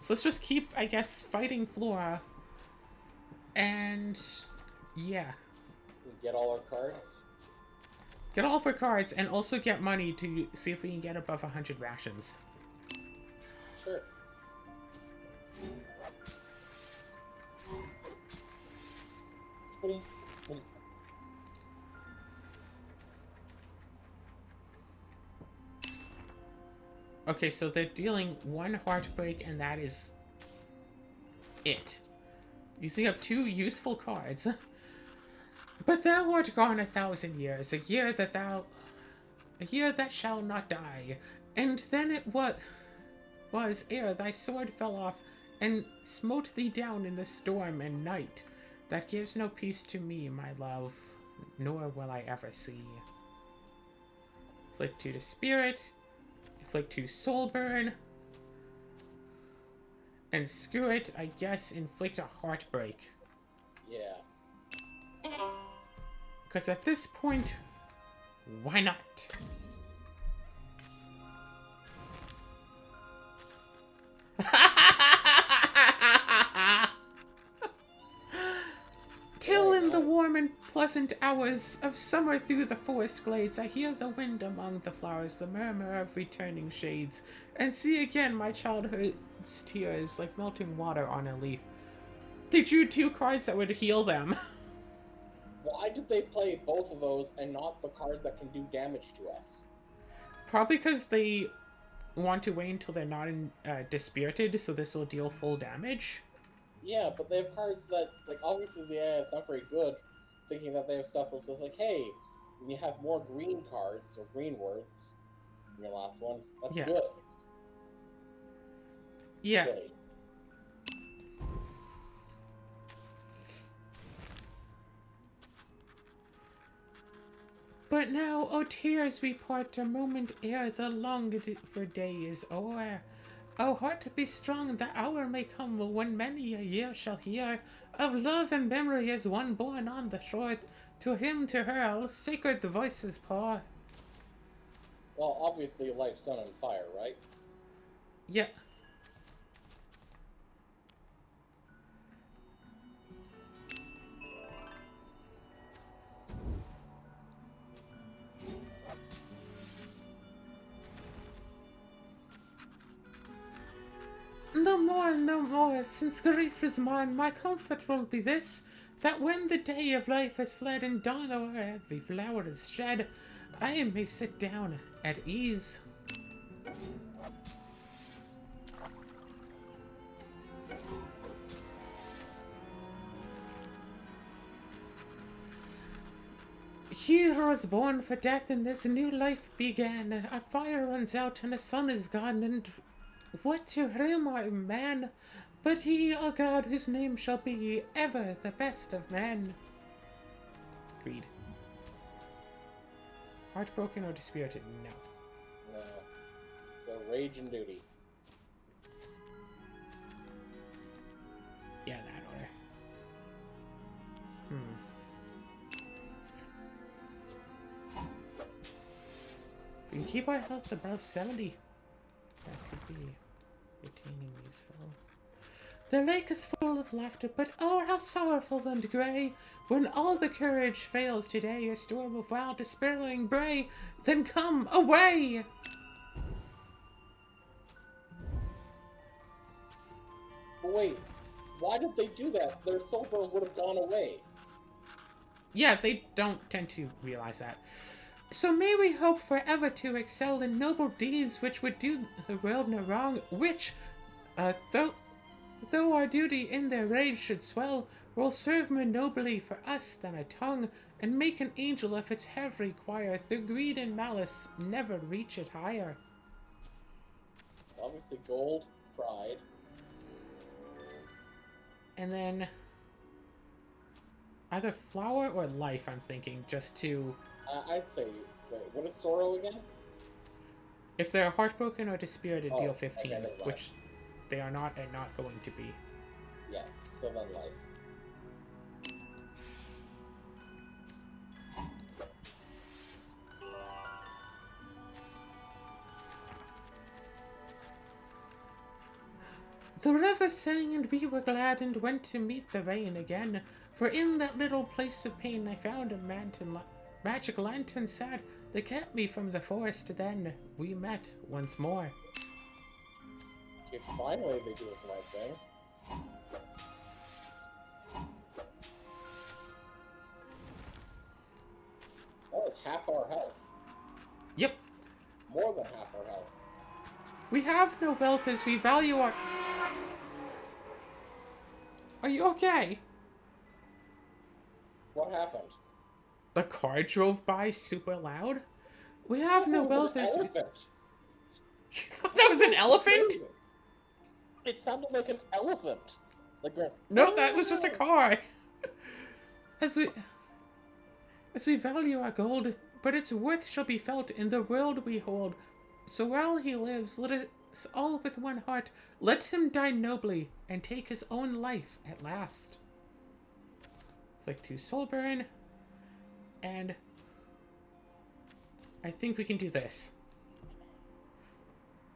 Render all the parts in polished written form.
So let's just keep, I guess, fighting Flora. And yeah. We get all our cards. Get all of our cards and also get money to see if we can get above 100 rations. Sure. Boom, boom. Okay, so they're dealing one heartbreak, and that is it. You still have 2 useful cards. But thou art gone 1,000 years, a year that shall not die. And then it was ere thy sword fell off, and smote thee down in the storm and night. That gives no peace to me, my love, nor will I ever see. Inflict 2 to spirit. Inflict 2 soul burn. And screw it, I guess, inflict a heartbreak. Yeah. Because at this point, why not? Till in the warm and pleasant hours of summer through the forest glades, I hear the wind among the flowers, the murmur of returning shades, and see again my childhood's tears like melting water on a leaf. They drew 2 cards that would heal them. Why did they play both of those and not the card that can do damage to us? Probably because they want to wait until they're not dispirited, so this will deal full damage. Yeah, but they have cards that, like, obviously the AI is not very good, thinking that they have stuff that's just like, hey, when you have more green cards, or green words, in your last one, that's Yeah. good. Yeah. Silly. But now, oh tears, we part a moment ere the longed for day is o'er. Oh heart, be strong, the hour may come when many a year shall hear of love and memory as one born on the shore. To him, to her, all sacred voices pour. Well, obviously Life, Sun, and Fire, right? Yeah. No more, no more, since grief is mine, my comfort will be this, that when the day of life has fled and dawn o'er every flower is shed, I may sit down at ease. He who was born for death and this new life began. A fire runs out and the sun is gone, and what to him are man? But he, O God, whose name shall be ever the best of men. Agreed. Heartbroken or dispirited? No. No. So, Rage and Duty. Yeah, that order. We can keep our health above 70. That could be retaining useful. The lake is full of laughter, but oh, how sorrowful and grey, when all the courage fails today, a storm of wild despairing bray, then come away! But wait, why did they do that? Their soul burn would have gone away. Yeah, they don't tend to realize that. So may we hope forever to excel in noble deeds which would do the world no wrong, which, though our duty in their rage should swell, will serve more nobly for us than a tongue, and make an angel of its heavy choir, through greed and malice never reach it higher. Obviously, gold, pride. And then either flower or life, I'm thinking, just to... I'd say, wait, what is sorrow again? If they're heartbroken or dispirited, deal 15, okay, which they are not and not going to be. Yeah, so then life. The river sang and we were glad and went to meet the rain again. For in that little place of pain I found a magic lantern sad that kept me from the forest. Then we met once more. Okay, finally they do this right thing. That was half our health. Yep. More than half our health. We have no wealth as we value our... Are you okay? What happened? The car drove by super loud? We have no wealth as... Elephant. You thought that was an elephant? It sounded like an elephant. Like no, that was just a car. As we value our gold, but its worth shall be felt in the world we hold. So while he lives, let us all with one heart, let him die nobly and take his own life at last. Flick 2 soul burn, and I think we can do this.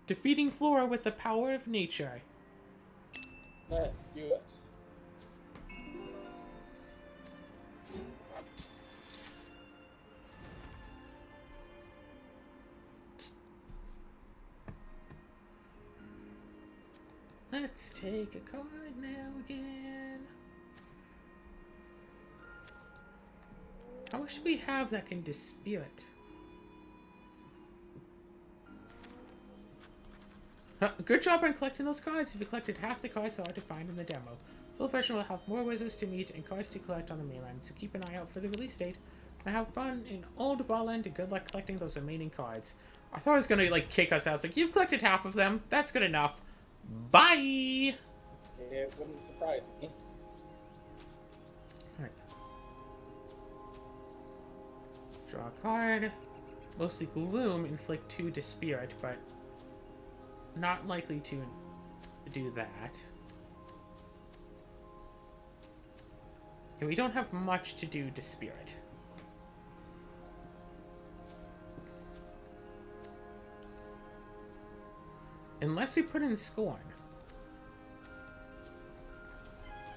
Defeating Flora with the power of nature. Let's do it. Let's take a card now again. How much do we have that can dispute? Good job on collecting those cards. If you collected half the cards, so hard to find in the demo. Full version will have more wizards to meet and cards to collect on the mainland, so keep an eye out for the release date. And have fun in Old Ballend and good luck collecting those remaining cards. I thought it was gonna like kick us out. It's like, you've collected half of them. That's good enough. Bye! It wouldn't surprise me. Alright. Draw a card. Mostly Gloom, inflict 2 to Spirit, but not likely to do that. Yeah, we don't have much to do to Spirit. Unless we put in Scorn.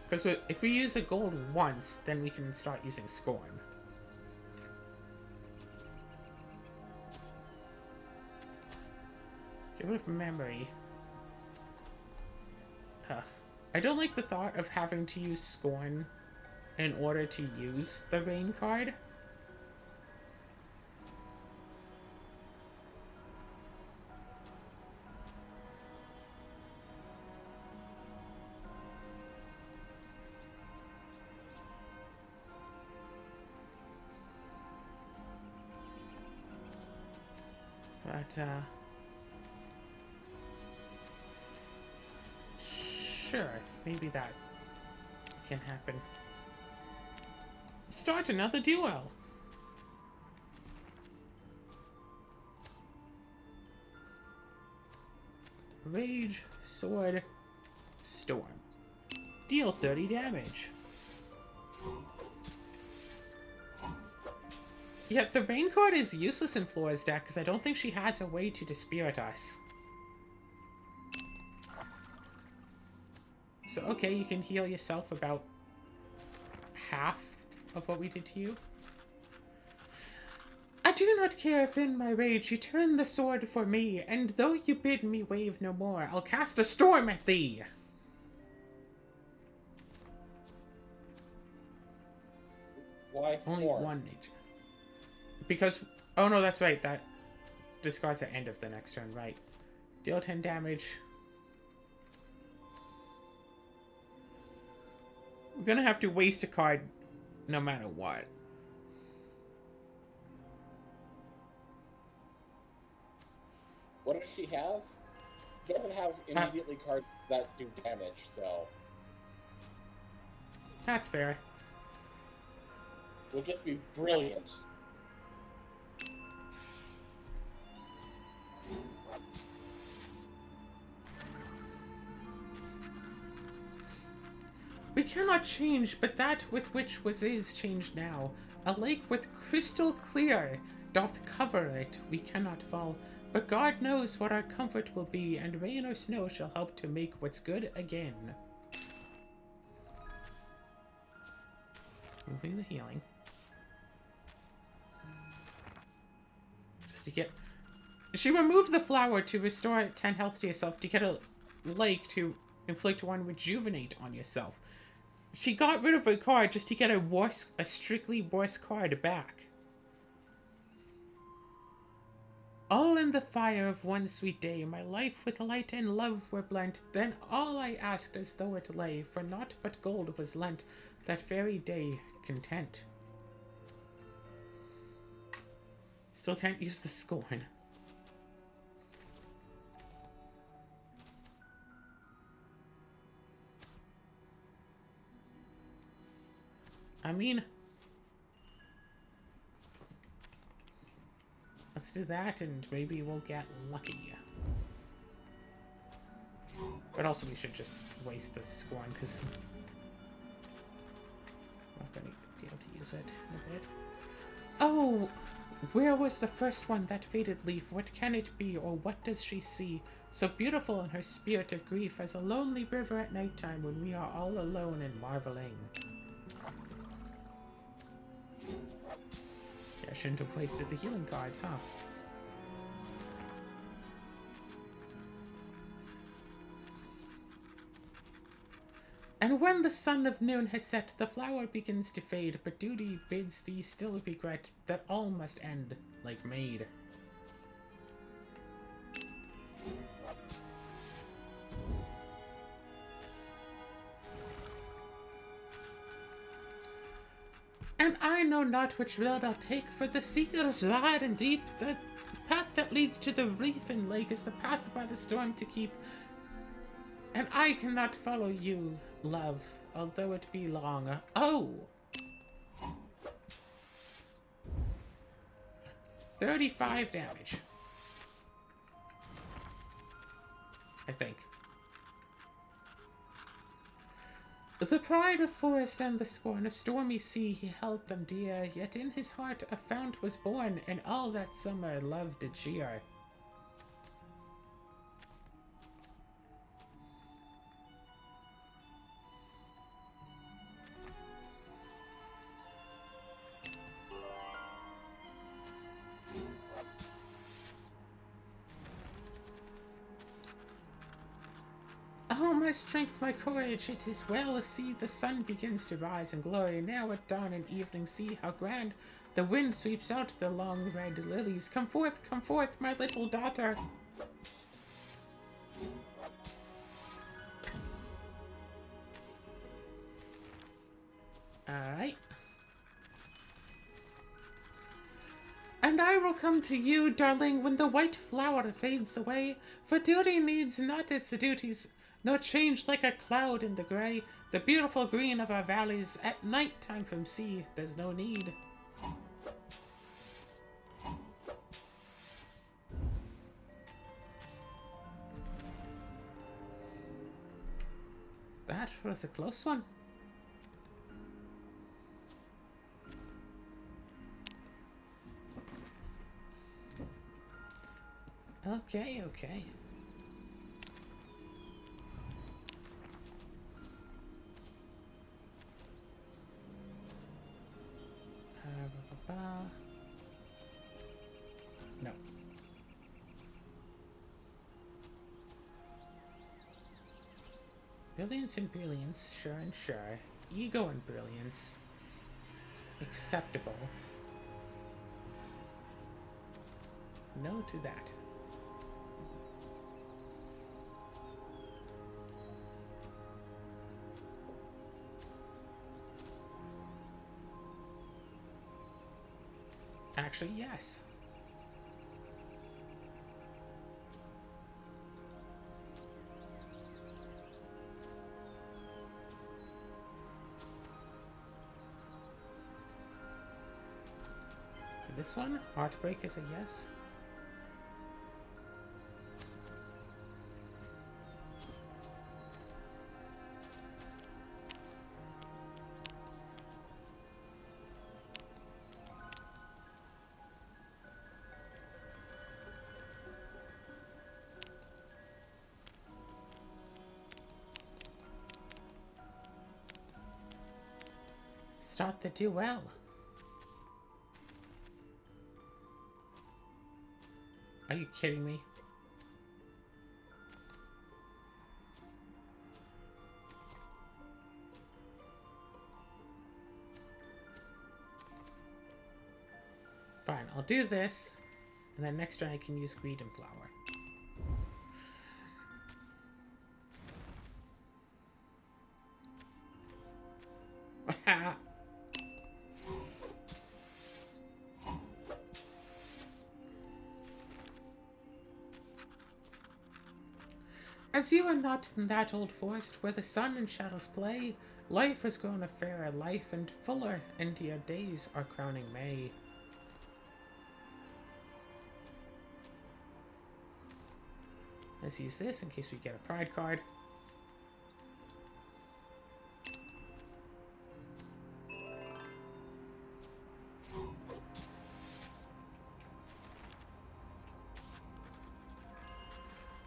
Because if we use a gold once, then we can start using Scorn. Get rid of memory. I don't like the thought of having to use Scorn in order to use the rain card. But, sure, maybe that can happen. Start another duel! Rage, Sword, Storm. Deal 30 damage. Yep, the rain card is useless in Flora's deck because I don't think she has a way to dispirit us. So, okay, you can heal yourself about half of what we did to you. I do not care if in my rage you turn the sword for me, and though you bid me wave no more, I'll cast a storm at thee! Why Only Storm? one nature. Because, oh no, that's right, that discards the end of the next turn, right. Deal 10 damage. We're gonna have to waste a card no matter what. What does she have? She doesn't have immediately cards that do damage, so... That's fair. It would just be brilliant. We cannot change, but that with which was is changed now. A lake with crystal clear doth cover it. We cannot fall. But God knows what our comfort will be, and rain or snow shall help to make what's good again. Moving the healing. Just to get... She removed the flower to restore 10 health to yourself, to get a lake to inflict 1 rejuvenate on yourself. She got rid of her card just to get a strictly worse card back. All in the fire of one sweet day, my life with light and love were blent. Then all I asked as though it lay, for naught but gold was lent, that very day content. Still can't use the scorn. I mean, let's do that and maybe we'll get lucky. But also we should just waste the scorn because I'm not going to be able to use it in a bit. Oh! Where was the first one, that faded leaf? What can it be, or what does she see? So beautiful in her spirit of grief as a lonely river at nighttime when we are all alone and marveling. I shouldn't have wasted the healing cards, huh? And when the sun of noon has set, the flower begins to fade, but duty bids thee still regret that all must end like maid. And I know not which road I'll take, for the sea is wide and deep. The path that leads to the reef and lake is the path by the storm to keep. And I cannot follow you, love, although it be long. Oh! 35 damage. I think. The pride of forest and the scorn of stormy sea, he held them dear, yet in his heart a fount was born, and all that summer love did cheer. Oh, my strength, my courage, it is well. See, the sun begins to rise in glory. Now at dawn and evening, see how grand the wind sweeps out the long red lilies. Come forth, my little daughter. Alright. And I will come to you, darling, when the white flower fades away, for duty needs not its duties, nor change like a cloud in the gray. The beautiful green of our valleys at night time from sea, there's no need. That was a close one. Okay, okay. No. Brilliance and brilliance, sure and sure. Ego and brilliance. Acceptable. No to that. Actually, yes. For this one, Heartbreak is a yes. start the duel. Are you kidding me? Fine, I'll do this, and then next turn I can use Greed and Flower. As you are not in that old forest where the sun and shadows play, life has grown a fairer life and fuller, and your days are crowning May. Let's use this in case we get a pride card.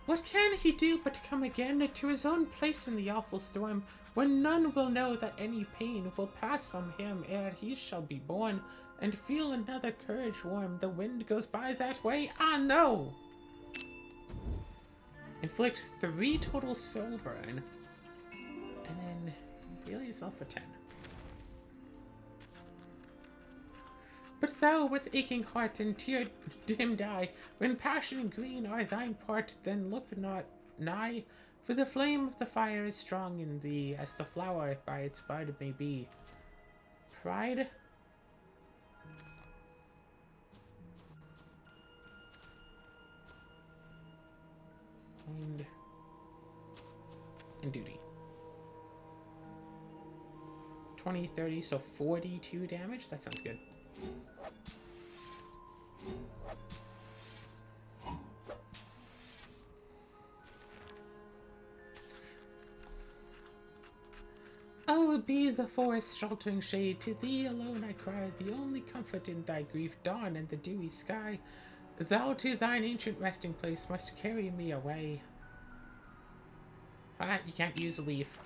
What can he do but come again to his own place in the awful storm, when none will know that any pain will pass from him ere he shall be born, and feel another courage warm? The wind goes by that way. Ah, no! Inflict 3 total soul burn, and then heal yourself for 10. But thou, with aching heart and tear-dimmed eye, when passion and green are thine part, then look not nigh, for the flame of the fire is strong in thee, as the flower by its bud may be. Pride? And duty. 20, 30, so 42 damage? That sounds good. Oh, be the forest sheltering shade, to thee alone I cry, the only comfort in thy grief, dawn and the dewy sky. Thou to thine ancient resting place must carry me away. Ah, you can't use a leaf.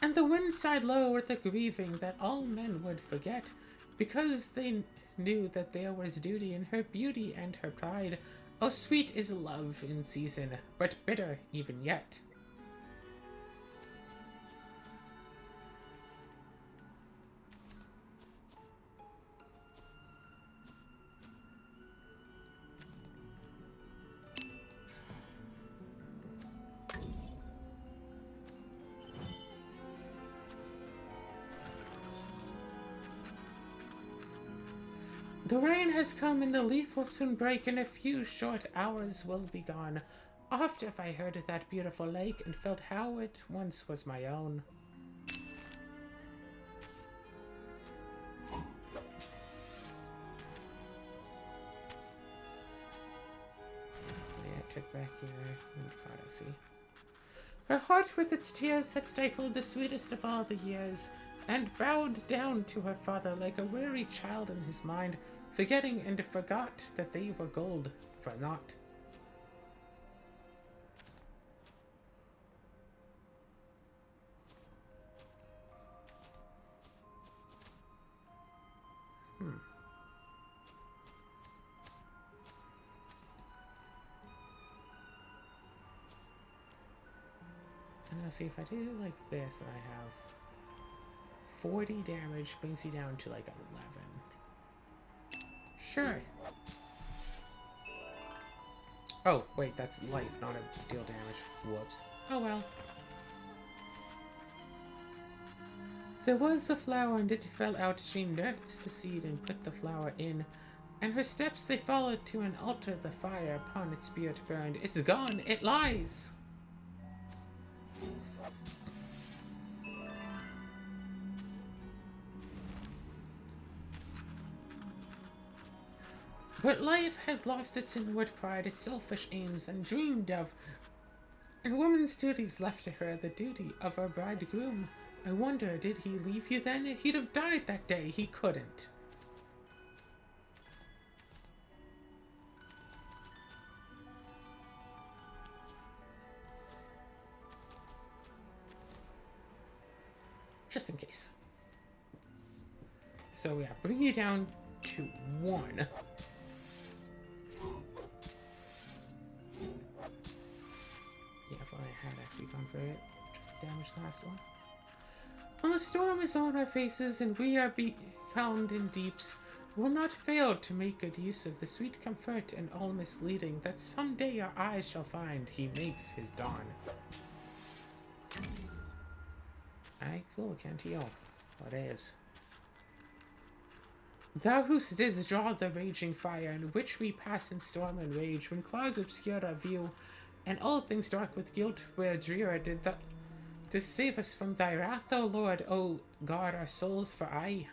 And the wind sighed low at the grieving that all men would forget, because they knew that there was duty in her beauty and her pride. Oh, sweet is love in season, but bitter even yet. The rain has come and the leaf will soon break, in a few short hours will be gone. Oft have I heard of that beautiful lake and felt how it once was my own. Yeah, check back here. God, I see. Her heart with its tears had stifled the sweetest of all the years, and bowed down to her father like a weary child in his mind, forgetting and forgot that they were gold for naught. And let's see, if I do like this, then I have 40 damage, brings you down to like 11. Sure. Oh, wait, that's life, not a deal damage. Whoops. Oh well. There was the flower, and it fell out. She nursed the seed and put the flower in, and her steps they followed to an altar. The fire upon its spirit burned. It's gone, it lies! But life had lost its inward pride, its selfish aims, and dreamed of, and woman's duties left to her the duty of her bridegroom. I wonder, did he leave you then? He'd have died that day, he couldn't. just in case. So yeah, bring you down to 1. Yeah, if I had actually gone for it, just damage the last one. When the storm is on our faces and we are becalmed in deeps, we will not fail to make good use of the sweet comfort and all misleading that someday our eyes shall find he makes his dawn. Aye, cool, can't heal. Whatevs. Thou who didst draw the raging fire, in which we pass in storm and rage, when clouds obscure our view, and all things dark with guilt were drear, did this save us from thy wrath, O Lord, O guard our souls for aye.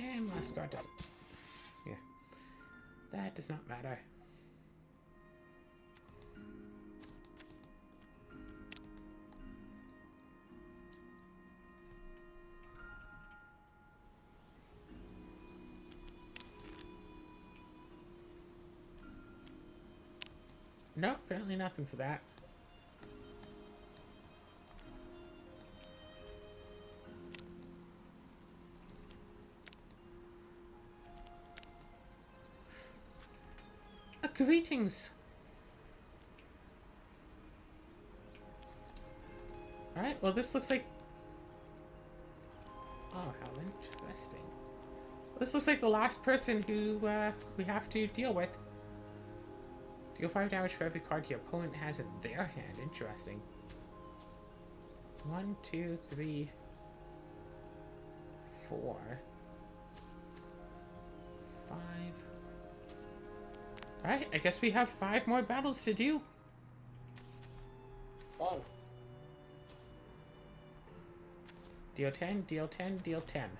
And last guard doesn't. Yeah. That does not matter. No, apparently nothing for that. Greetings. Alright, well this looks like... Oh, how interesting. This looks like the last person who we have to deal with. Deal 5 damage for every card your opponent has in their hand. Interesting. 1, 2, 3, 4, 5. Alright, I guess we have 5 more battles to do. Fun. Deal 10, deal 10, deal 10.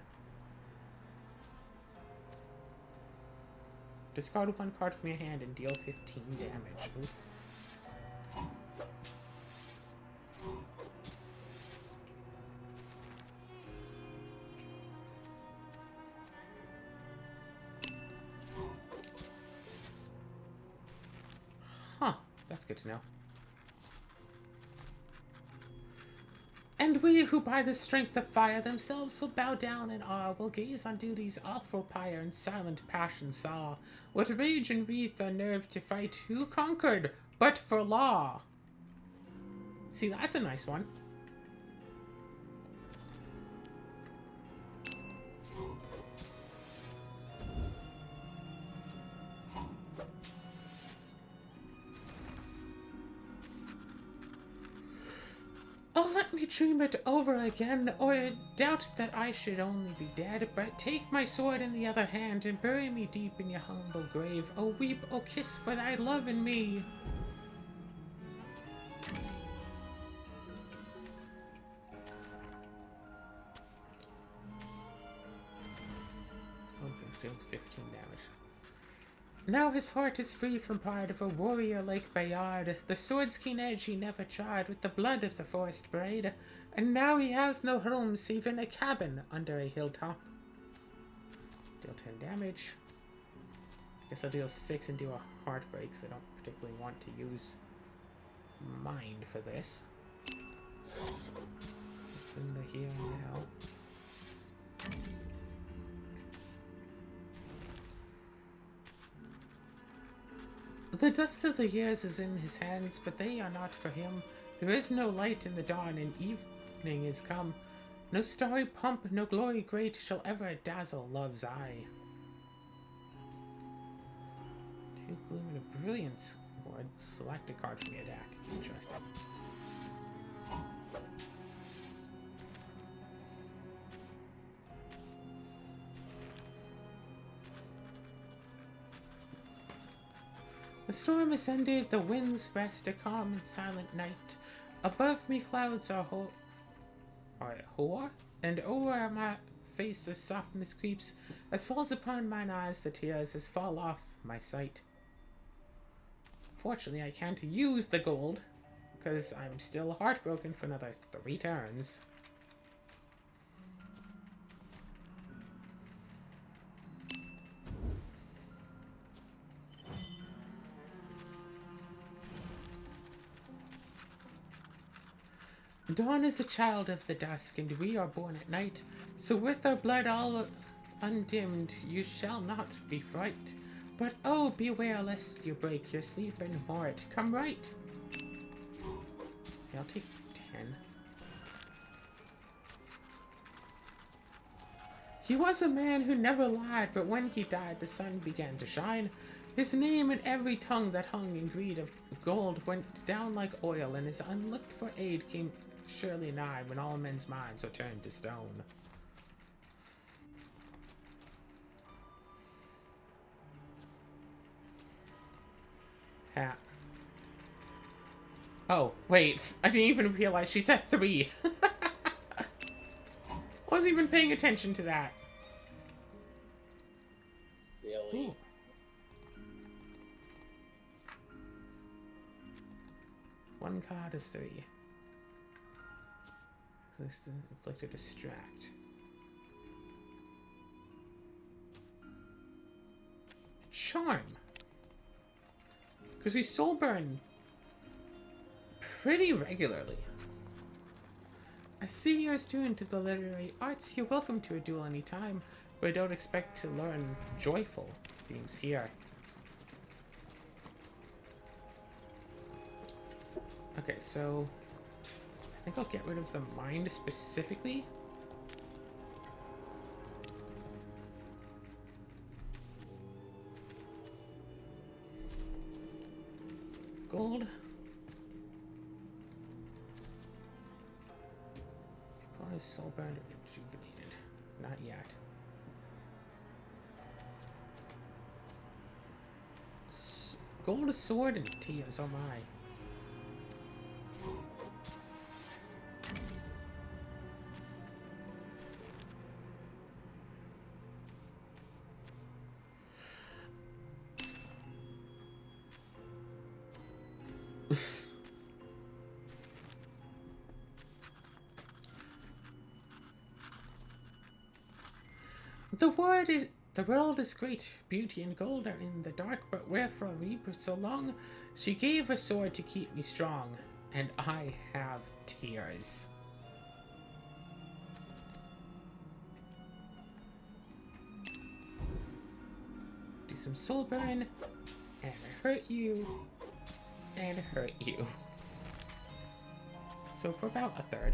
Discard 1 card from your hand and deal 15 damage. Oof. Huh, that's good to know. And we who by the strength of fire themselves will bow down in awe, will gaze on duty's awful pyre and silent passion saw. What rage and wreath our nerve to fight, who conquered, but for law? See, that's a nice one. Oh, let me dream it over again, or doubt that I should only be dead, but take my sword in the other hand, and bury me deep in your humble grave. Oh, weep, oh, kiss for thy love in me. Okay, deals 15 damage. Now his heart is free from part of a warrior like Bayard. The sword's keen edge he never tried with the blood of the forest bride. And now he has no home save in a cabin under a hilltop. Deal 10 damage. Guess I'll deal 6 and do a heartbreak, because I don't particularly want to use mind for this. Open the heal now. The dust of the years is in his hands, but they are not for him. There is no light in the dawn, and evening is come. No starry pomp, no glory great shall ever dazzle love's eye. 2 gloom and a brilliance. Or select a card from your deck. Interesting. The storm is ended, the winds rest, a calm and silent night. Above me clouds are hoar, and o'er my face a softness creeps, as falls upon mine eyes the tears, as fall off my sight. Fortunately, I can't use the gold, because I'm still heartbroken for another 3 turns. Dawn is a child of the dusk, and we are born at night. So with our blood all undimmed, you shall not be fright. But oh, beware lest you break your sleep and more it come right. Okay, I'll take 10. He was a man who never lied, but when he died, the sun began to shine. His name in every tongue that hung in greed of gold went down like oil, and his unlooked for aid came surely nigh when all men's minds were turned to stone. Hat. Oh, wait. I didn't even realize she's at 3. I wasn't even paying attention to that. Silly. Ooh. One card of 3. This inflict a distract. Charm. Because we soul burn pretty regularly. I see you're a student of the literary arts. You're welcome to a duel anytime, but I don't expect to learn joyful themes here. Okay, so I think I'll get rid of the mind specifically. Gold. Probably soul burned or rejuvenated. Not yet. Gold sword and tears, oh my. The world is great, beauty and gold are in the dark, but wherefore weep so long? She gave a sword to keep me strong, and I have tears. Do some soul burn, and hurt you, and hurt you. So for about a third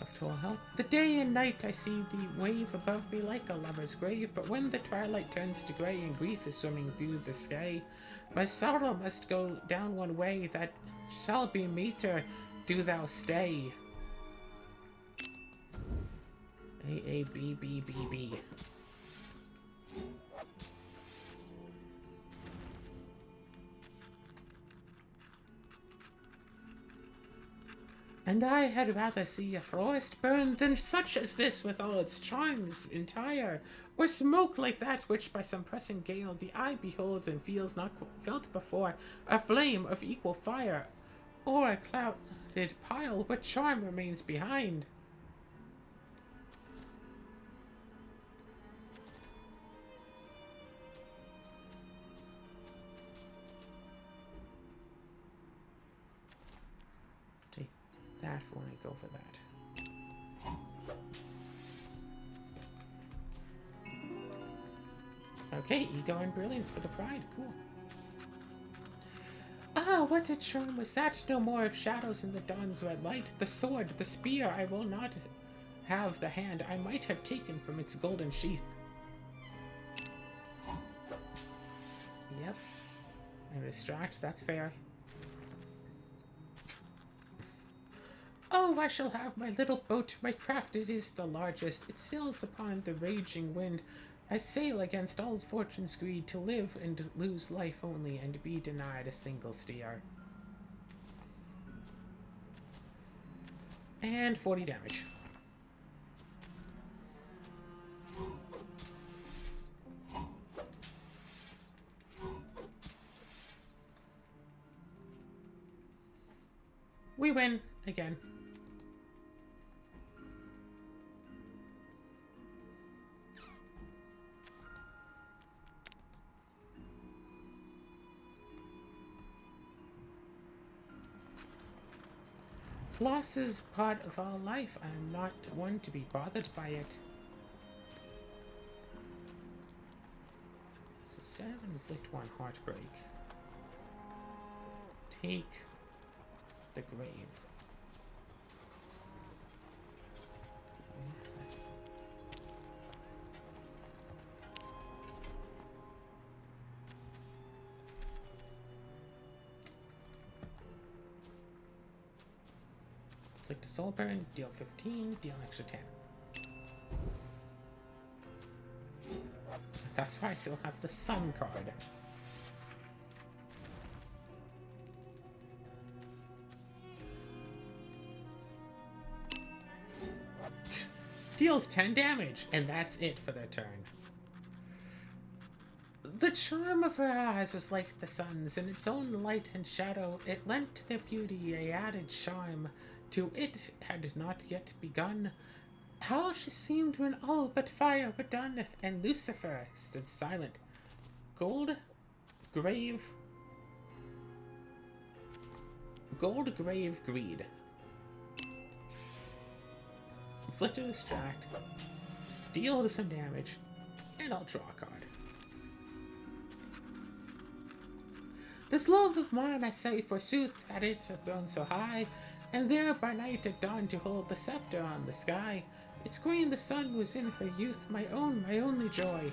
of total health. The day and night I see the wave above me like a lover's grave, but when the twilight turns to grey and grief is swimming through the sky, my sorrow must go down one way, that shall be meter, do thou stay. A-A-B-B-B-B. And I had rather see a forest burn than such as this with all its charms entire, or smoke like that which by some pressing gale the eye beholds and feels not felt before, a flame of equal fire, or a clouded pile, but charm remains behind. That for when I go for that. Okay, ego and brilliance for the pride. Cool. Ah, what a charm was that! No more of shadows in the dawn's red light. The sword, the spear, I will not have the hand I might have taken from its golden sheath. Yep. And distract, that's fair. Oh, I shall have my little boat, my craft it is the largest, it sails upon the raging wind. I sail against all fortune's greed, to live and lose life only, and be denied a single steer. And 40 damage. We win again. Loss is part of our life. I'm not one to be bothered by it. So 7, inflict 1 heartbreak. Take the grave. Inflict a soul burn, deal 15, deal an extra 10. That's why I still have the sun card. Deals 10 damage, and that's it for their turn. The charm of her eyes was like the sun's, in its own light and shadow. It lent to their beauty a added charm. To it had not yet begun. How she seemed when all but fire were done, and Lucifer stood silent. Gold grave greed. Inflict a distract, deal some damage, and I'll draw a card. This love of mine, I say forsooth, had it a throne so high, and there by night at dawn to hold the scepter on the sky. Its queen the sun was in her youth, my own, my only joy.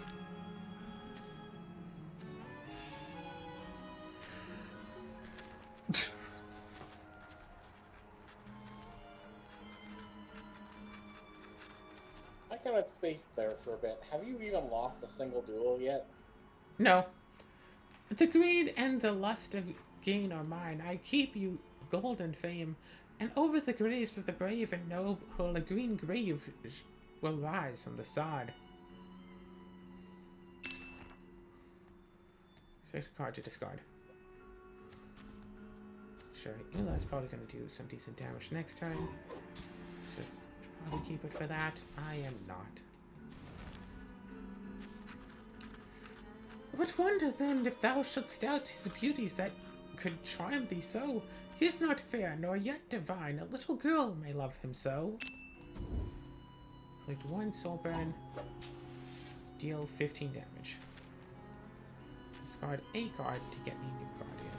I got spaced there for a bit. Have you even lost a single duel yet? No. The greed and the lust of gain are mine. I keep you gold and fame, and over the graves of the brave and noble a green grave will rise from the sod. Select a card to discard. Sure, Ela's probably going to do some decent damage next turn. Should probably keep it for that. I am not. What wonder then if thou shouldst doubt his beauties that could charm thee so? He is not fair, nor yet divine. A little girl may love him so. Inflict 1 soul burn. Deal 15 damage. Discard a card to get me new guardian.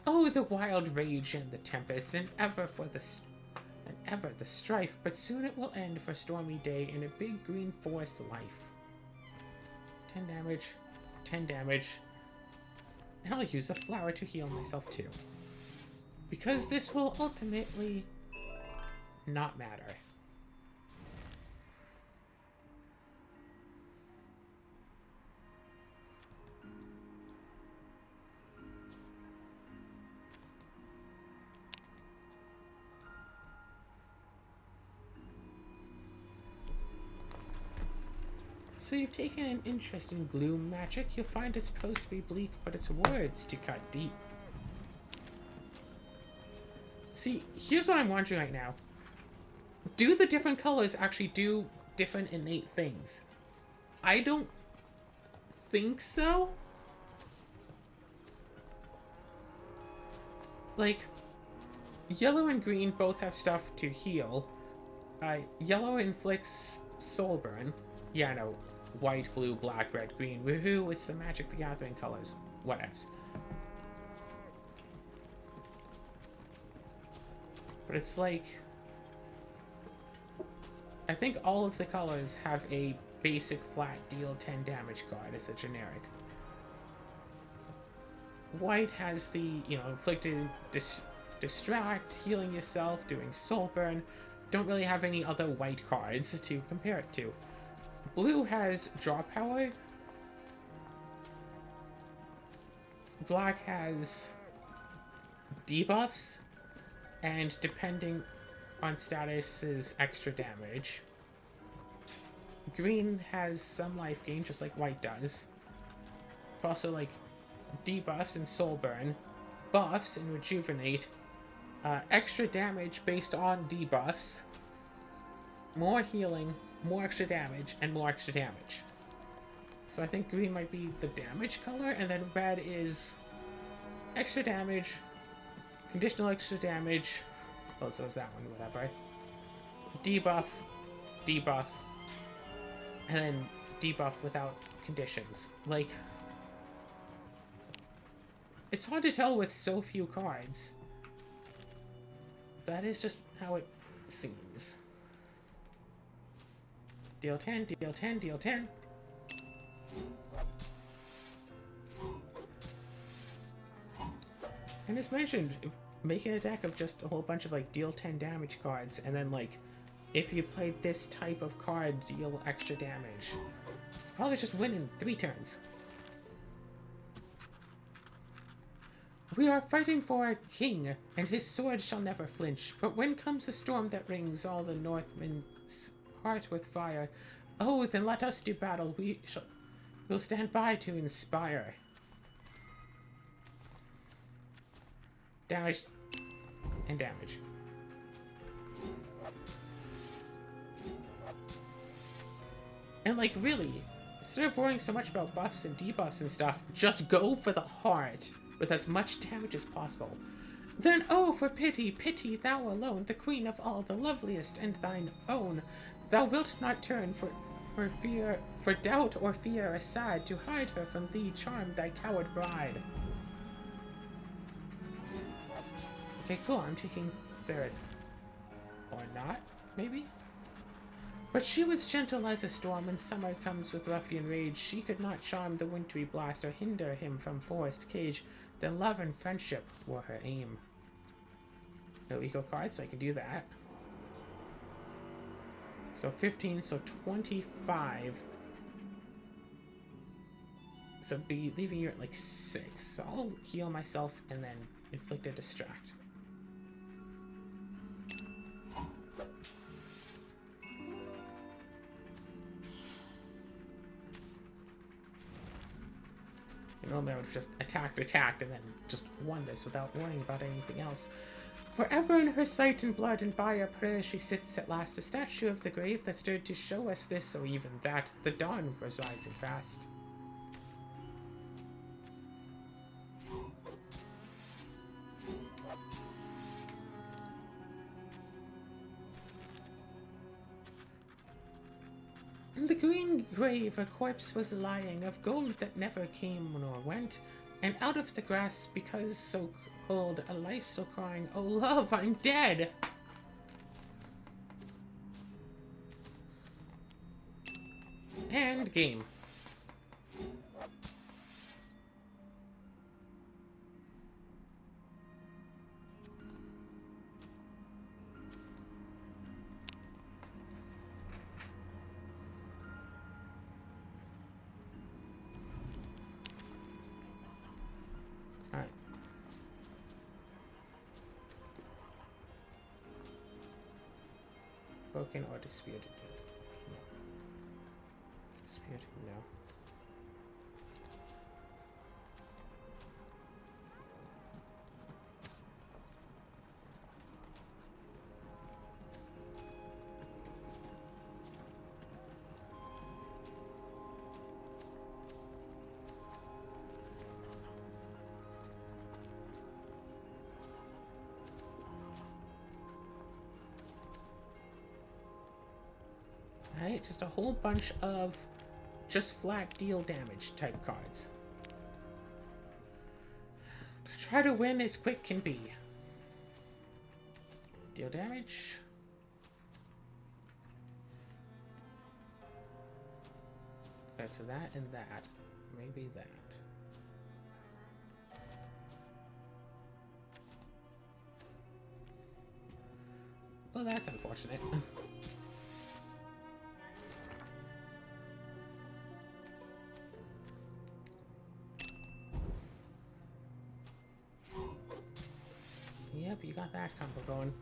Oh, the wild rage and the tempest, and ever the strife, but soon it will end for stormy day in a big green forest life. 10 damage, 10 damage, and I'll use a flower to heal myself too. Because this will ultimately not matter. So you've taken an interest in gloom magic. You'll find it's supposed to be bleak, but it's words to cut deep. See, here's what I'm wondering right now. Do the different colors actually do different innate things? I don't think so. Like, yellow and green both have stuff to heal. Yellow inflicts soul burn. Yeah, no. White, blue, black, red, green. Woohoo, it's the Magic the Gathering colors. Whatevs. But it's like... I think all of the colors have a basic flat deal 10 damage card as a generic. White has the, inflicted distract, healing yourself, doing soul burn. Don't really have any other white cards to compare it to. Blue has draw power. Black has debuffs, and depending on status is extra damage. Green has some life gain, just like white does. But also, like, debuffs and soul burn, buffs and rejuvenate, extra damage based on debuffs, more healing, more extra damage, and more extra damage. So I think green might be the damage color, and then red is extra damage, Conditional extra damage. Oh, so is that one, whatever. Debuff, debuff, and then debuff without conditions. Like, it's hard to tell with so few cards. That is just how it seems. Deal 10, deal 10, deal 10. And as mentioned, making a deck of just a whole bunch of like deal 10 damage cards, and then like if you played this type of card, deal extra damage. Probably just win in 3 turns. We are fighting for our king, and his sword shall never flinch. But when comes the storm that rings all the Northmen's heart with fire, oh, then let us do battle. We'll stand by to inspire. Damage and damage. And like really, instead of worrying so much about buffs and debuffs and stuff, just go for the heart with as much damage as possible. Then, oh, for pity, pity thou alone, the queen of all, the loveliest and thine own. Thou wilt not turn for doubt or fear aside, to hide her from thee, charm thy coward bride. Okay, cool, I'm taking third. Or not, maybe? But she was gentle as a storm, when summer comes with ruffian rage. She could not charm the wintry blast, or hinder him from forest cage. Then love and friendship were her aim. No eco cards, so I can do that. So 15, so 25. So be leaving you at like 6. So I'll heal myself and then inflict a distract. Normally I would have just attacked, and then just won this without worrying about anything else. Forever in her sight and blood, and by her prayer she sits at last, a statue of the grave that stood to show us this, or even that. The dawn was rising fast. In the green grave a corpse was lying, of gold that never came nor went, and out of the grass, because so cold, a life still crying, oh love, I'm dead! And game. Alright. Broken or disputed? No. Disputed, no. Alright, just a whole bunch of just flat deal damage type cards. Try to win as quick can be. Deal damage. Okay, so that and that. Maybe that. Well, that's unfortunate. Yep, you got that combo going.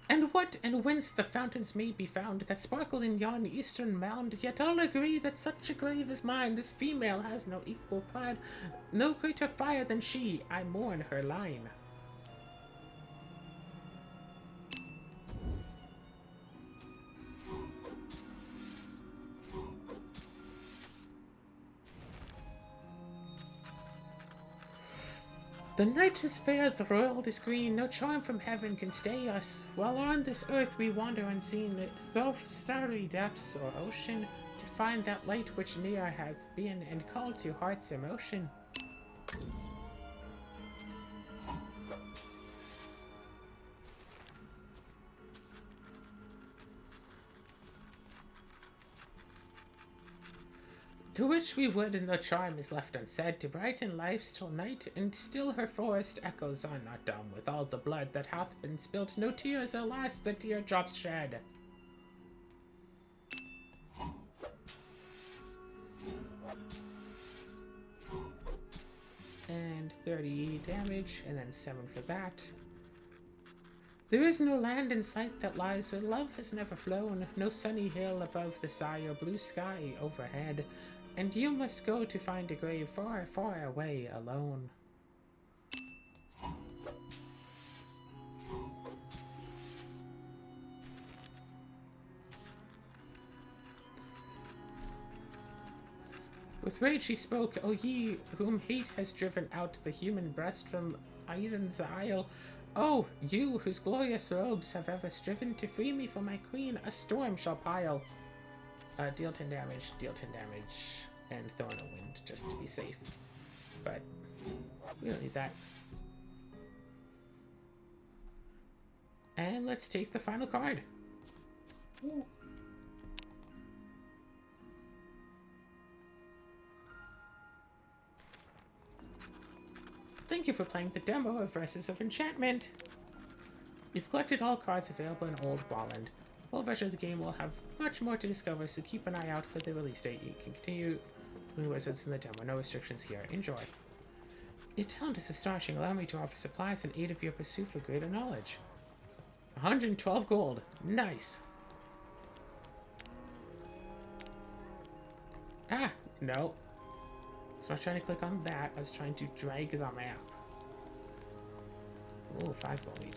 And what and whence the fountains may be found that sparkle in yon eastern mound, yet all agree that such a grave as mine, this female has no equal pride, no greater fire than she, I mourn her line. The night is fair, the world is green, no charm from heaven can stay us. While on this earth we wander unseen, through starry depths or ocean, to find that light which near hath been, and call to heart's emotion. To which we would, and no charm is left unsaid, to brighten life's till night, and still her forest echoes are not dumb. With all the blood that hath been spilt, no tears, alas, the teardrops shed. And 30 damage, and then 7 for that. There is no land in sight that lies where love has never flown, no sunny hill above the sigh or blue sky overhead, and you must go to find a grave far, far away alone. With rage he spoke, O ye whom hate has driven out the human breast from Aiden's isle. Oh, you whose glorious robes have ever striven to free me from my queen, a storm shall pile. Deal 10 damage, and throw in a wind just to be safe. But we don't need that. And let's take the final card. Ooh. Thank you for playing the demo of Verses of Enchantment. You've collected all cards available in Old Walland. The full version of the game will have much more to discover, so keep an eye out for the release date. You can continue doing wizards in the demo. No restrictions here. Enjoy. Your talent is astonishing. Allow me to offer supplies in aid of your pursuit for greater knowledge. 112 gold. Nice. Ah, no. So I was trying to click on that. I was trying to drag the map. Ooh, 5 gold each.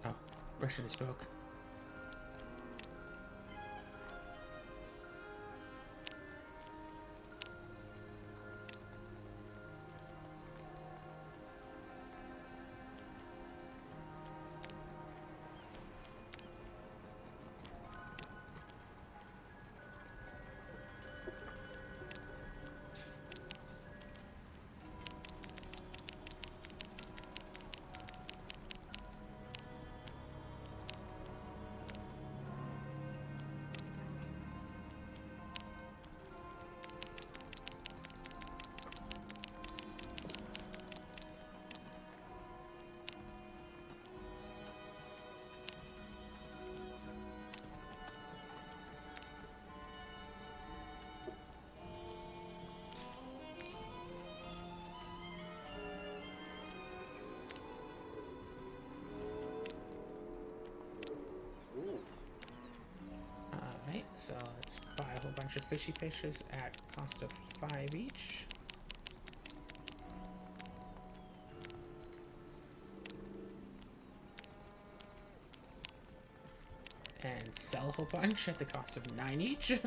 Oh, Russian spoke. Alright, so let's buy a whole bunch of fishy fishes at cost of 5 each. And sell a whole bunch at the cost of 9 each.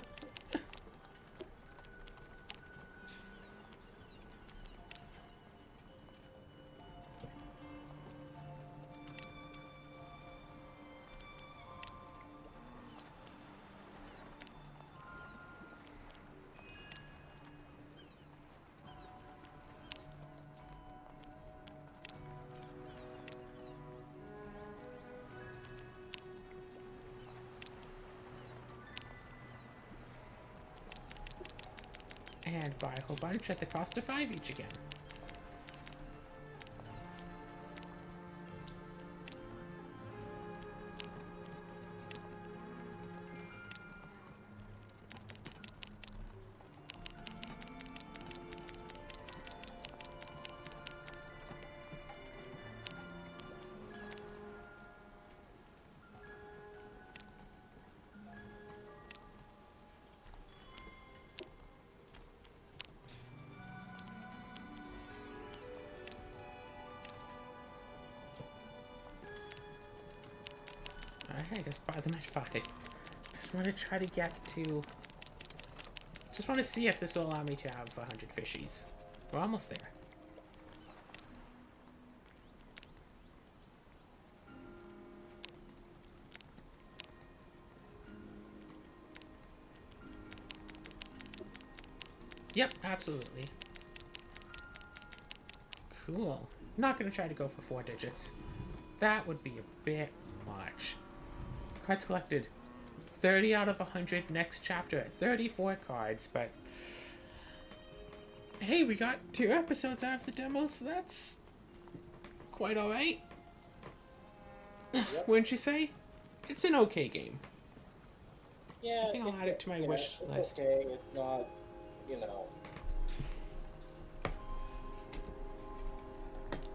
And buy a whole bunch at the cost of 5 each again. I guess bottom at 5. Just want to try to get to... Just want to see if this will allow me to have 100 fishies. We're almost there. Yep, absolutely. Cool. Not gonna try to go for 4 digits. That would be a bit much. Cards collected. 30 out of 100 next chapter. 34 cards, but... Hey, we got 2 episodes out of the demo, so that's... quite alright. Yep. Wouldn't you say? It's an okay game. Yeah, I think I'll add it to my wish it's list. okay. It's not, you know.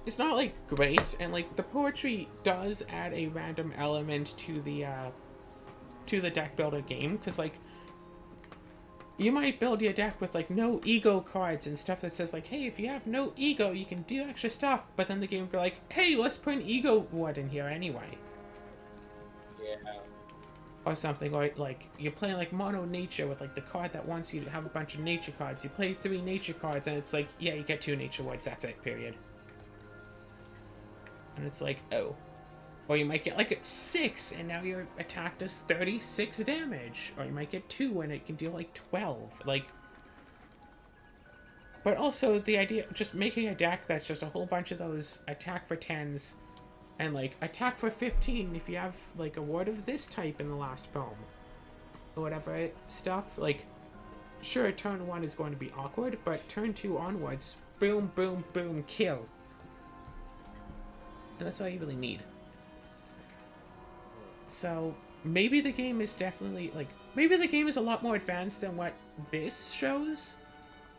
It's not, like, great, and, like, the poetry does add a random element to the deck builder game, because, like, you might build your deck with, like, no ego cards and stuff that says, like, hey, if you have no ego, you can do extra stuff, but then the game would be like, hey, let's put an ego word in here anyway. Yeah. Or something, or, like, you're playing, like, mono nature with, like, the card that wants you to have a bunch of nature cards. You play 3 nature cards, and it's like, yeah, you get 2 nature words, that's it, period. And it's like, oh. Or you might get like a 6, and now your attack does 36 damage. Or you might get 2, and it can deal like 12. Like, but also the idea, just making a deck that's just a whole bunch of those attack for 10s, and like attack for 15 if you have like a word of this type in the last poem. Or whatever stuff. Like, sure, turn 1 is going to be awkward, but turn 2 onwards, boom, boom, boom, kill. And that's all you really need. So, maybe the game is definitely, like, maybe the game is a lot more advanced than what this shows.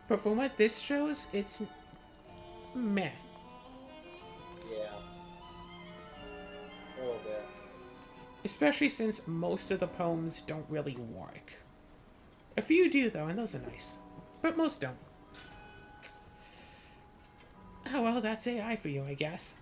But from what this shows, it's meh. Yeah. A little bit. Especially since most of the poems don't really work. A few do, though, and those are nice. But most don't. Oh well, that's AI for you, I guess.